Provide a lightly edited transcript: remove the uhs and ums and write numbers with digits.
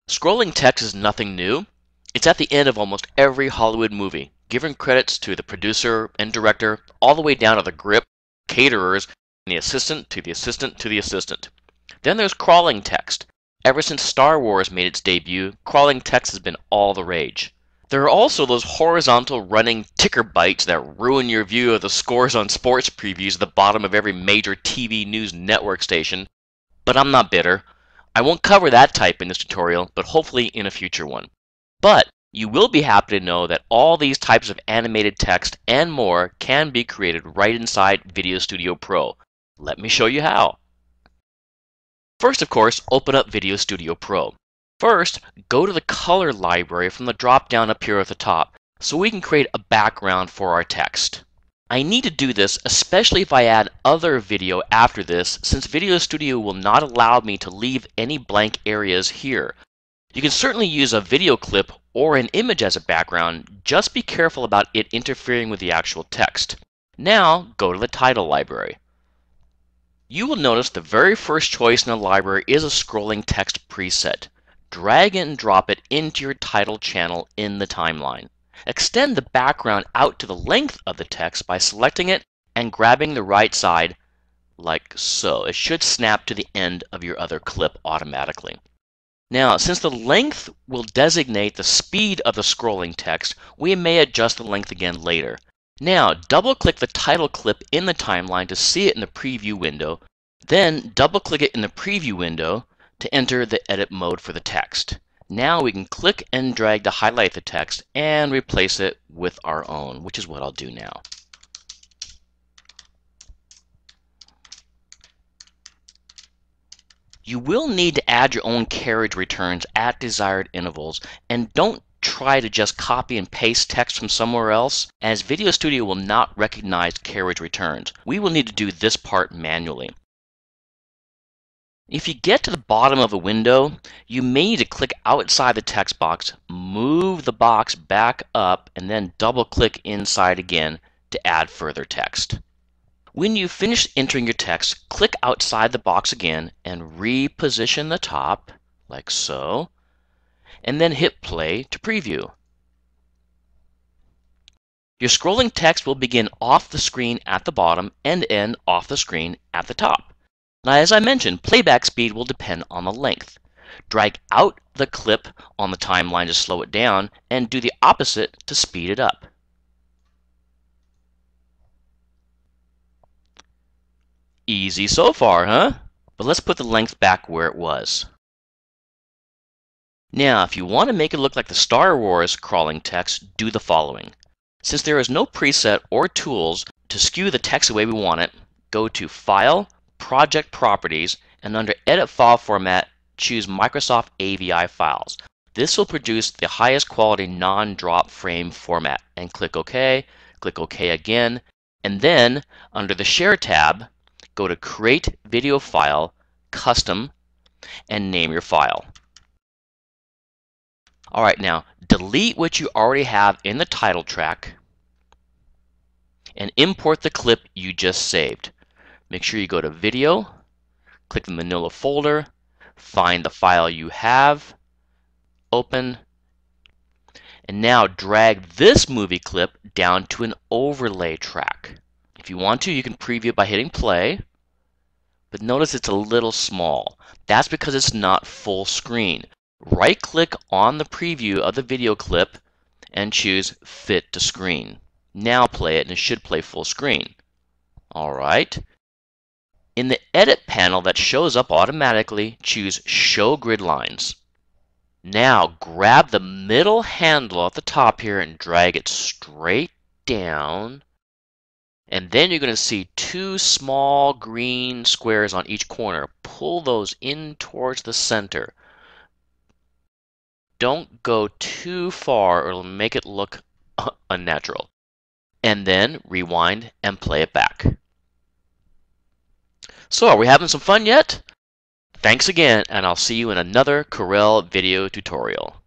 Scrolling text is nothing new. It's at the end of almost every Hollywood movie, giving credits to the producer and director, all the way down to the grip, caterers, and the assistant to the assistant to the assistant. Then there's crawling text. Ever since Star Wars made its debut, crawling text has been all the rage. There are also those horizontal running ticker bites that ruin your view of the scores on sports previews at the bottom of every major TV news network station. But I'm not bitter. I won't cover that type in this tutorial, but hopefully in a future one. But you will be happy to know that all these types of animated text and more can be created right inside VideoStudio Pro. Let me show you how. First, of course, open up VideoStudio Pro. First, go to the color library from the drop-down up here at the top so we can create a background for our text. I need to do this especially if I add other video after this, since VideoStudio will not allow me to leave any blank areas here. You can certainly use a video clip or an image as a background, just be careful about it interfering with the actual text. Now go to the title library. You will notice the very first choice in the library is a scrolling text preset. Drag and drop it into your title channel in the timeline. Extend the background out to the length of the text by selecting it and grabbing the right side like so. It should snap to the end of your other clip automatically. Now, since the length will designate the speed of the scrolling text, we may adjust the length again later. Now, double-click the title clip in the timeline to see it in the preview window. Then, double-click it in the preview window to enter the edit mode for the text. Now we can click and drag to highlight the text and replace it with our own, which is what I'll do now. You will need to add your own carriage returns at desired intervals, and don't try to just copy and paste text from somewhere else, as VideoStudio will not recognize carriage returns. We will need to do this part manually. If you get to the bottom of a window, you may need to click outside the text box, move the box back up, and then double-click inside again to add further text. When you finish entering your text, click outside the box again and reposition the top, like so, and then hit play to preview. Your scrolling text will begin off the screen at the bottom and end off the screen at the top. Now, as I mentioned, playback speed will depend on the length. Drag out the clip on the timeline to slow it down, and do the opposite to speed it up. Easy so far, huh? But let's put the length back where it was. Now, if you want to make it look like the Star Wars crawling text, do the following. Since there is no preset or tools to skew the text the way we want it, go to File, Project Properties, and under Edit File Format, choose Microsoft AVI Files. This will produce the highest quality non-drop frame format, and click OK again, and then under the Share tab, go to Create Video File, Custom, and name your file. Alright, now delete what you already have in the title track and import the clip you just saved. Make sure you go to Video, click the Manila folder, find the file you have, open, and now drag this movie clip down to an overlay track. If you want to, you can preview it by hitting play, but notice it's a little small. That's because it's not full screen. Right-click on the preview of the video clip and choose Fit to Screen. Now play it, and it should play full screen. Alright. In the Edit panel that shows up automatically, choose Show Grid Lines. Now grab the middle handle at the top here and drag it straight down. And then you're going to see two small green squares on each corner. Pull those in towards the center. Don't go too far or it'll make it look unnatural. And then rewind and play it back. So, are we having some fun yet? Thanks again, and I'll see you in another Corel video tutorial.